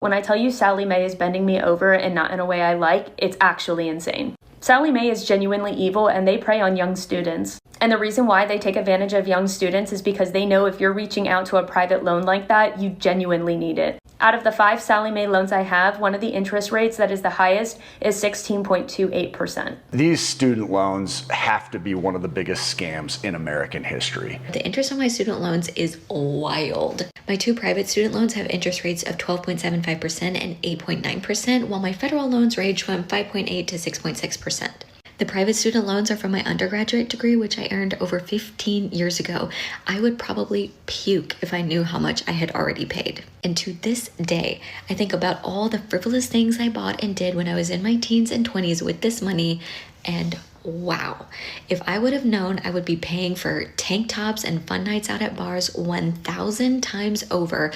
When I tell you Sallie Mae is bending me over and not in a way I like, it's actually insane. Sallie Mae is genuinely evil and they prey on young students. And the reason why they take advantage of young students is because they know if you're reaching out to a private loan like that, you genuinely need it. Out of the 5 Sallie Mae loans I have, one of the interest rates that is the highest is 16.28%. These student loans have to be one of the biggest scams in American history. The interest on my student loans is wild. My 2 private student loans have interest rates of 12.75% and 8.9%, while my federal loans range from 5.8 to 6.6%. The private student loans are from my undergraduate degree, which I earned over 15 years ago. I would probably puke if I knew how much I had already paid. And to this day, I think about all the frivolous things I bought and did when I was in my teens and 20s with this money, and wow, if I would have known I would be paying for tank tops and fun nights out at bars 1,000 times over.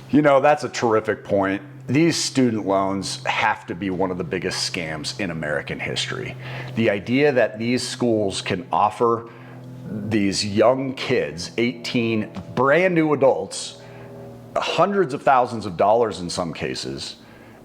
You know, that's a terrific point. These student loans have to be one of the biggest scams in American history. The idea that these schools can offer these young kids, 18 brand new adults, hundreds of thousands of dollars in some cases,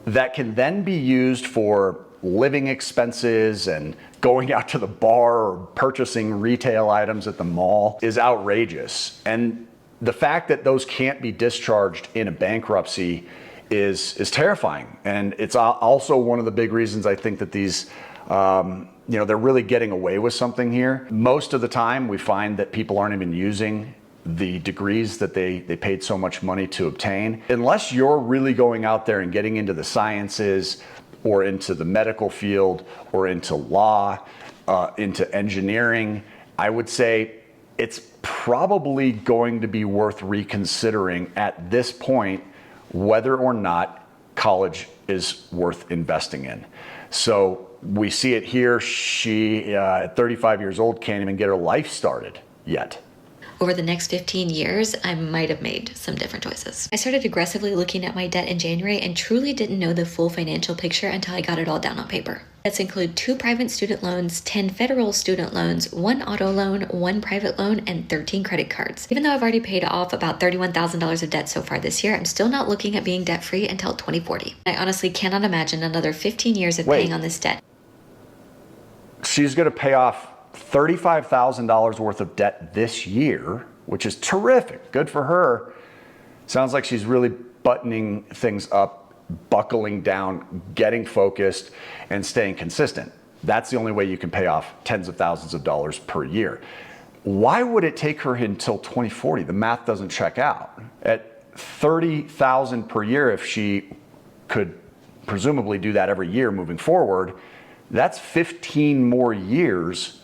that can then be used for living expenses and going out to the bar or purchasing retail items at the mall is outrageous. And the fact that those can't be discharged in a bankruptcy is terrifying. And it's also one of the big reasons I think that these, they're really getting away with something here. Most of the time we find that people aren't even using the degrees that they paid so much money to obtain. Unless you're really going out there and getting into the sciences or into the medical field or into law, into engineering, I would say it's probably going to be worth reconsidering at this point whether or not college is worth investing in. So we see it here. She, at 35 years old, can't even get her life started yet. Over the next 15 years, I might have made some different choices. I started aggressively looking at my debt in January and truly didn't know the full financial picture until I got it all down on paper. Debts include 2 private student loans, 10 federal student loans, 1 auto loan, 1 private loan, and 13 credit cards. Even though I've already paid off about $31,000 of debt so far this year, I'm still not looking at being debt-free until 2040. I honestly cannot imagine another 15 years of paying on this debt. She's going to pay off $35,000 worth of debt this year, which is terrific. Good for her. Sounds like she's really buttoning things up, buckling down, getting focused, and staying consistent. That's the only way you can pay off tens of thousands of dollars per year. Why would it take her until 2040? The math doesn't check out. At $30,000 per year, if she could presumably do that every year moving forward, that's 15 more years.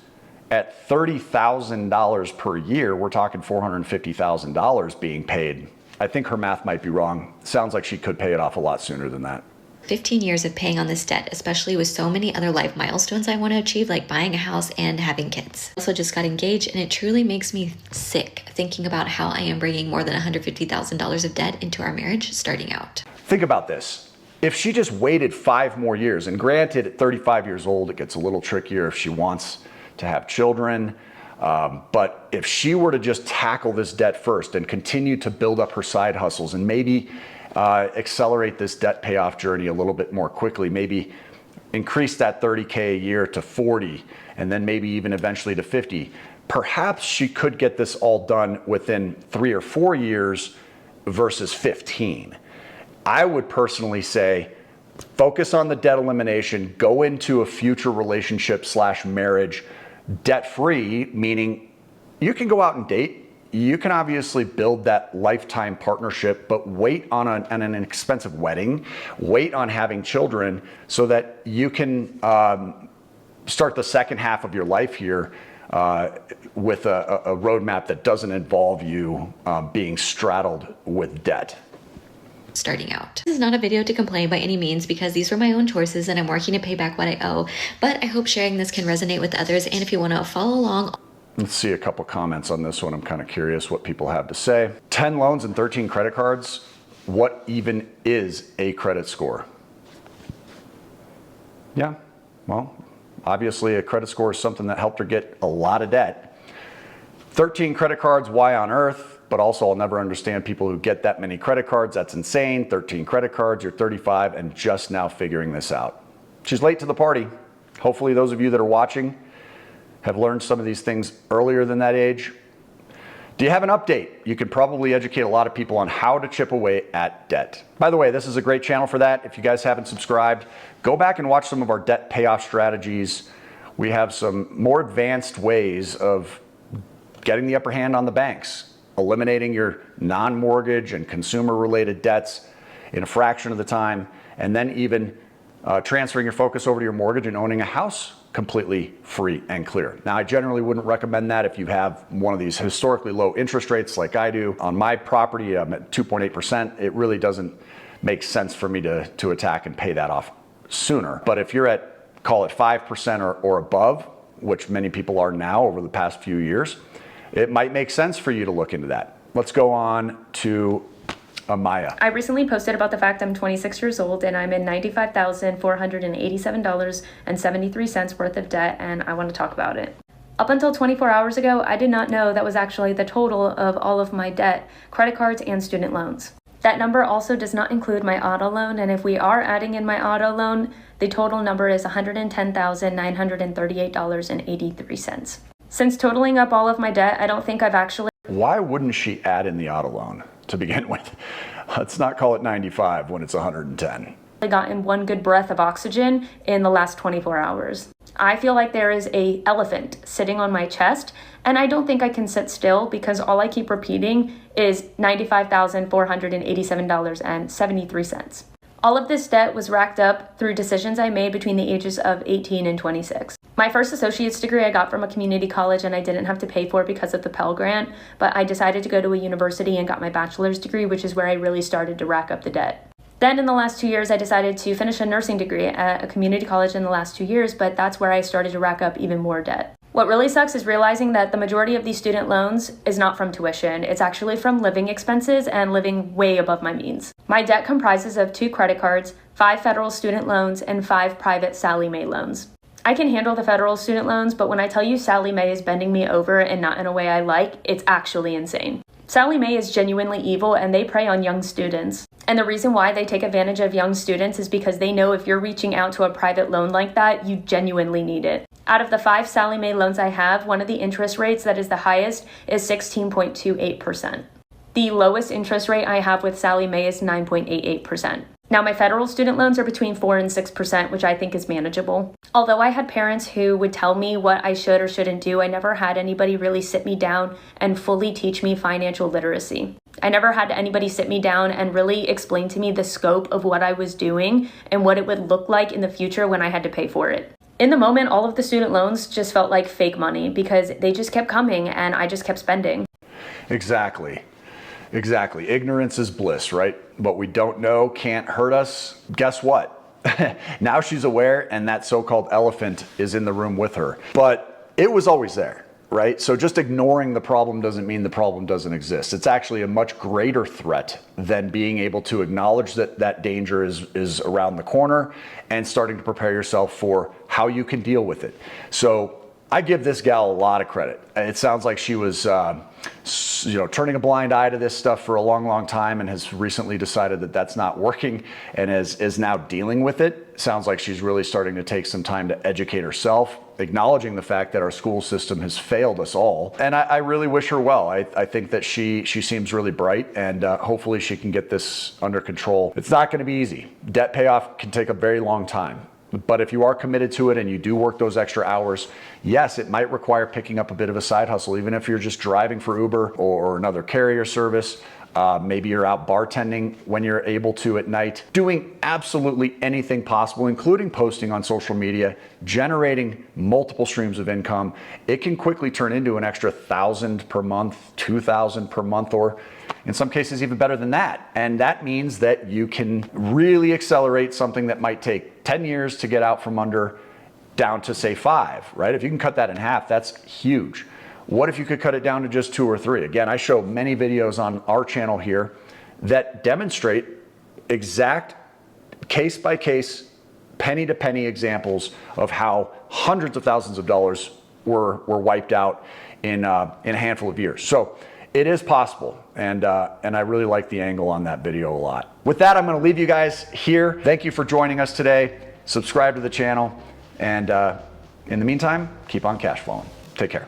At $30,000 per year, we're talking $450,000 being paid. I think her math might be wrong. Sounds like she could pay it off a lot sooner than that. 15 years of paying on this debt, especially with so many other life milestones I want to achieve, like buying a house and having kids. I also just got engaged, and it truly makes me sick thinking about how I am bringing more than $150,000 of debt into our marriage starting out. Think about this. If she just waited 5 more years, and granted at 35 years old, it gets a little trickier if she wants to have children. But if she were to just tackle this debt first and continue to build up her side hustles and maybe accelerate this debt payoff journey a little bit more quickly, maybe increase that $30K a year to 40, and then maybe even eventually to 50, perhaps she could get this all done within 3 or 4 years versus 15. I would personally say, focus on the debt elimination, go into a future relationship / marriage debt-free, meaning you can go out and date. You can obviously build that lifetime partnership, but wait on an expensive wedding, wait on having children so that you can start the second half of your life here with a roadmap that doesn't involve you being straddled with debt. Starting out. This is not a video to complain by any means because these were my own choices and I'm working to pay back what I owe, but I hope sharing this can resonate with others, and if you want to follow along. Let's see a couple comments on this one. I'm kind of curious what people have to say. 10 loans and 13 credit cards. What even is a credit score? Yeah, well, obviously a credit score is something that helped her get a lot of debt. 13 credit cards, why on earth? but also I'll never understand people who get that many credit cards. That's insane. 13 credit cards, you're 35 and just now figuring this out. She's late to the party. Hopefully those of you that are watching have learned some of these things earlier than that age. Do you have an update? You could probably educate a lot of people on how to chip away at debt. By the way, this is a great channel for that. If you guys haven't subscribed, go back and watch some of our debt payoff strategies. We have some more advanced ways of getting the upper hand on the banks, eliminating your non-mortgage and consumer-related debts in a fraction of the time, and then even transferring your focus over to your mortgage and owning a house completely free and clear. Now, I generally wouldn't recommend that if you have one of these historically low interest rates like I do. On my property, I'm at 2.8%. It really doesn't make sense for me to attack and pay that off sooner. But if you're at, call it 5% or above, which many people are now over the past few years, it might make sense for you to look into that. Let's go on to Maya. I recently posted about the fact I'm 26 years old and I'm in $95,487.73 worth of debt, and I want to talk about it. Up until 24 hours ago, I did not know that was actually the total of all of my debt, credit cards, and student loans. That number also does not include my auto loan, and if we are adding in my auto loan, the total number is $110,938.83. Since totaling up all of my debt, I don't think I've actually... Why wouldn't she add in the auto loan to begin with? Let's not call it 95 when it's 110. gotten one good breath of oxygen in the last 24 hours. I feel like there is an elephant sitting on my chest, and I don't think I can sit still because all I keep repeating is $95,487.73. All of this debt was racked up through decisions I made between the ages of 18 and 26. My first associate's degree I got from a community college and I didn't have to pay for because of the Pell Grant, but I decided to go to a university and got my bachelor's degree, which is where I really started to rack up the debt. Then in the last 2 years, I decided to finish a nursing degree at a community college in the last 2 years, but that's where I started to rack up even more debt. What really sucks is realizing that the majority of these student loans is not from tuition. It's actually from living expenses and living way above my means. My debt comprises of 2 credit cards, 5 federal student loans, and 5 private Sallie Mae loans. I can handle the federal student loans, but when I tell you Sallie Mae is bending me over and not in a way I like, it's actually insane. Sallie Mae is genuinely evil and they prey on young students. And the reason why they take advantage of young students is because they know if you're reaching out to a private loan like that, you genuinely need it. Out of the 5 Sallie Mae loans I have, one of the interest rates that is the highest is 16.28%. The lowest interest rate I have with Sallie Mae is 9.88%. Now, my federal student loans are between 4 and 6%, which I think is manageable. Although I had parents who would tell me what I should or shouldn't do, I never had anybody really sit me down and fully teach me financial literacy. I never had anybody sit me down and really explain to me the scope of what I was doing and what it would look like in the future when I had to pay for it. In the moment, all of the student loans just felt like fake money because they just kept coming and I just kept spending. Exactly. Ignorance is bliss, right? What we don't know can't hurt us. Guess what? Now she's aware and that so-called elephant is in the room with her. But it was always there, right? So just ignoring the problem doesn't mean the problem doesn't exist. It's actually a much greater threat than being able to acknowledge that that danger is around the corner and starting to prepare yourself for how you can deal with it. So I give this gal a lot of credit. It sounds like she was turning a blind eye to this stuff for a long time and has recently decided that that's not working and is now dealing with it. Sounds like she's really starting to take some time to educate herself, acknowledging the fact that our school system has failed us all. And I really wish her well. I think that she seems really bright and hopefully she can get this under control. It's not going to be easy. Debt payoff can take a very long time. But if you are committed to it and you do work those extra hours, yes, it might require picking up a bit of a side hustle, even if you're just driving for Uber or another carrier service. Maybe you're out bartending when you're able to at night, doing absolutely anything possible, including posting on social media, generating multiple streams of income. It can quickly turn into an extra $1,000 per month, $2,000 per month, or in some cases even better than that. And that means that you can really accelerate something that might take 10 years to get out from under down to say 5, right? If you can cut that in half, that's huge. What if you could cut it down to just 2 or 3? Again, I show many videos on our channel here that demonstrate exact case by case, penny to penny examples of how hundreds of thousands of dollars were wiped out in a handful of years. So It is possible, and I really like the angle on that video a lot. With that, I'm going to leave you guys here. Thank you for joining us today. Subscribe to the channel, and in the meantime, keep on cash flowing. Take care.